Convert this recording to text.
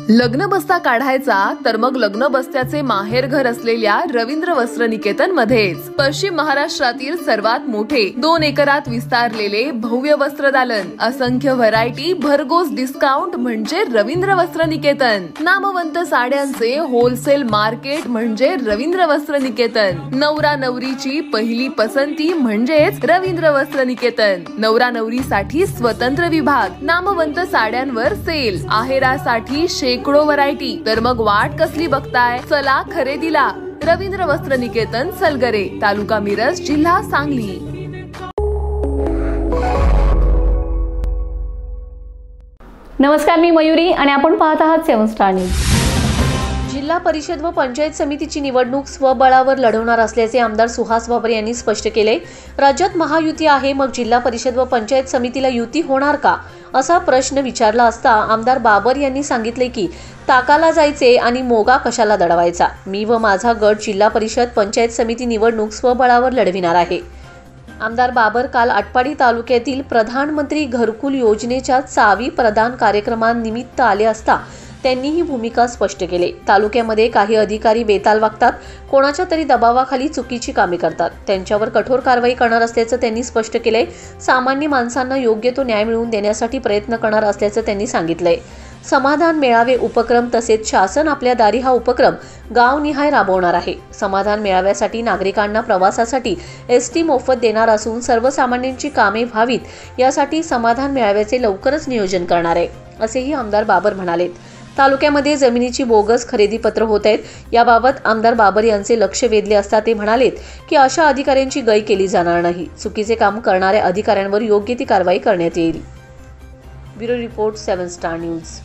लग्न बस्ता काढायचा तर मग लग्न बस्त्याचे माहेर घर असलेल्या रवींद्र वस्त्र निकेतन मध्येच पश्चिम महाराष्ट्रातील सर्वात मोठे 2 एकरात विस्तारलेले भव्य वस्त्र दालन, असंख्य व्हरायटी, भरघोस डिस्काउंट म्हणजे रवींद्र वस्त्र निकेतन। नामवंत साड्यांचे होलसेल मार्केट म्हणजे रवींद्र वस्त्र निकेतन। नवरा नवरीची पहिली पसंती म्हणजेच रवींद्र वस्त्र निकेतन। नवरा नवरीसाठी स्वतंत्र विभाग, नामवंत साड्यांवर सेल, आहेरासाठी शेकडो व्हरायटी। तर मग वाट कसली बघताय, चला खरेदीला। रवींद्र वस्त्र निकेतन, सलगरे, तालुका मिरज, जिल्हा सांगली। नमस्कार, मी मयुरी आणि आपण पाहत आहात 7 स्टार न्यूज। जिल्हा परिषद व पंचायत समितीची निवडणूक स्वबळावर लढवणार असल्याचे आमदार सुहास बाबर यांनी स्पष्ट केले। राज्यात महायुती आहे, मग जिल्हा परिषद व पंचायत समितीला युती होणार का, असा प्रश्न विचारला असता आमदार बाबर यांनी सांगितले की ताकाला जायचे आणि मोगा कशाला दडवायचा। मी व माझा गट जिल्हा परिषद पंचायत समिती निवडणूक स्वबळावर लढविणार आहे। आमदार बाबर काल आटपाडी तालुक्यातील प्रधानमंत्री घरकुल योजनेच्या चावी प्रदान कार्यक्रमानिमित्त आले असता त्यांनी ही भूमिका स्पष्ट केली। तालुक्यामध्ये काही अधिकारी बेताल वागतात, कोणाच्या तरी दबावाखाली चुकीची कामे करतात, त्यांच्यावर कठोर कारवाई करणार असल्याचं त्यांनी स्पष्ट केलंय। सामान्य माणसांना योग्य तो न्याय मिळवून देण्यासाठी प्रयत्न करणार असल्याचं त्यांनी सांगितलंय। समाधान मेळावे उपक्रम तसेच शासन आपल्या दारी हा उपक्रम गावनिहाय राबवणार आहे। समाधान मेळाव्यासाठी नागरिकांना प्रवासासाठी एसटी मोफत देणार असून सर्वसामान्यांची कामे व्हावीत यासाठी समाधान मेळाव्याचे लवकरच नियोजन करणार आहे, असेही आमदार बाबर म्हणाले। तालुक्यामध्ये जमिनीची बोगस खरेदी पत्र होत आहेत, याबाबत आमदार बाबर यांचे लक्ष वेधले असता ते म्हणालेत की अशा अधिकाऱ्यांची गय केली जाणार नाही। चुकीचे काम करणाऱ्या अधिकाऱ्यांवर योग्य ती कारवाई करण्यात येईल। Bureau report 7 star news.